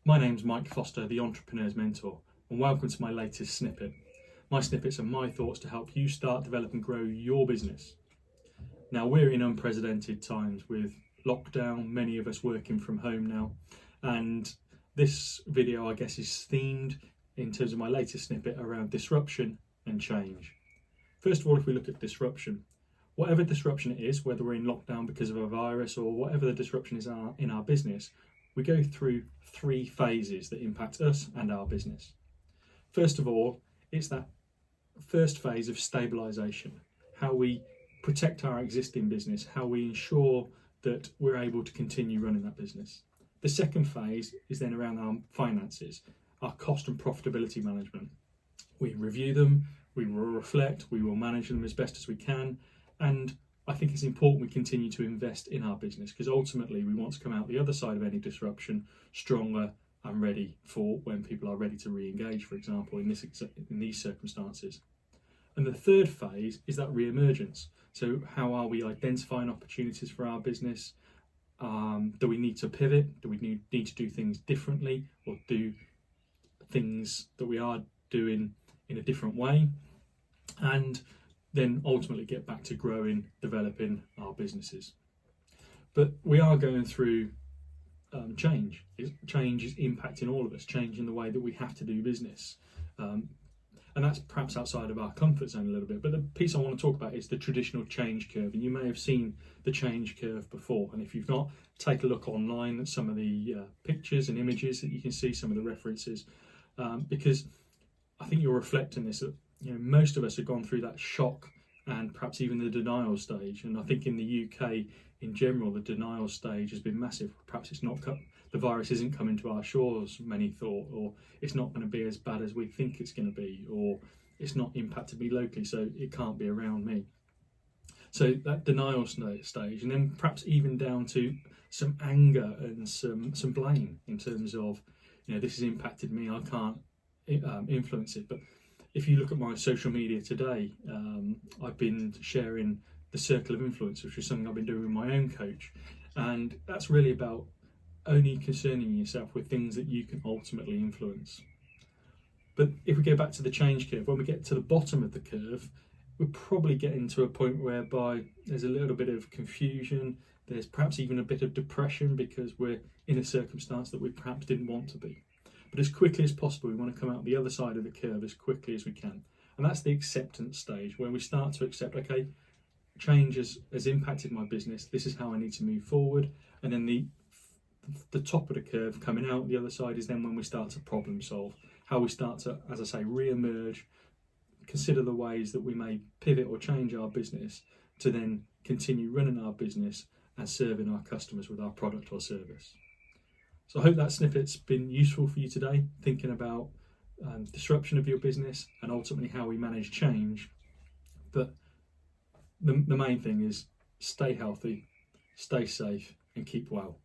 My name's Mike Foster, the Entrepreneur's Mentor, and welcome to my latest snippet. My snippets are my thoughts to help you start, develop and grow your business. Now, we're in unprecedented times with lockdown, many of us working from home now, and this video, I guess, is themed in terms of my latest snippet around disruption and change. First of all, if we look at disruption, whatever disruption it is, whether we're in lockdown because of a virus or whatever the disruption is in our business, we go through three phases that impact us and our business. First of all, it's that first phase of stabilisation, how we protect our existing business, how we ensure that we're able to continue running that business. The second phase is then around our finances, our cost and profitability management. We review them, we will reflect, we will manage them as best as we can, and I think it's important we continue to invest in our business because ultimately we want to come out the other side of any disruption stronger and ready for when people are ready to re-engage, for example, in these circumstances. And the third phase is that re-emergence. So how are we identifying opportunities for our business? Do we need to pivot? Do we need to do things differently or do things that we are doing in a different way? And then ultimately get back to growing, developing our businesses. But we are going through change. Change is impacting all of us, changing the way that we have to do business. And that's perhaps outside of our comfort zone a little bit. But the piece I want to talk about is the traditional change curve. And you may have seen the change curve before. And if you've not, take a look online at some of the pictures and images that you can see, some of the references, because I think you're reflecting this. Most of us have gone through that shock and perhaps even the denial stage. And I think in the UK in general, the denial stage has been massive. Perhaps the virus isn't coming to our shores, many thought, or it's not going to be as bad as we think it's going to be, or it's not impacted me locally, so it can't be around me. So that denial stage, and then perhaps even down to some anger and some blame in terms of, this has impacted me, I can't influence it. But if you look at my social media today, I've been sharing the circle of influence, which is something I've been doing with my own coach. And that's really about only concerning yourself with things that you can ultimately influence. But if we go back to the change curve, when we get to the bottom of the curve, we're probably getting to a point whereby there's a little bit of confusion. There's perhaps even a bit of depression because we're in a circumstance that we perhaps didn't want to be. But as quickly as possible, we want to come out the other side of the curve as quickly as we can. And that's the acceptance stage, where we start to accept, okay, change has impacted my business. This is how I need to move forward. And then the top of the curve coming out the other side is then when we start to problem solve, how we start to, as I say, re-emerge, consider the ways that we may pivot or change our business to then continue running our business and serving our customers with our product or service. So I hope that snippet's been useful for you today, thinking about disruption of your business and ultimately how we manage change. But the main thing is stay healthy, stay safe and keep well.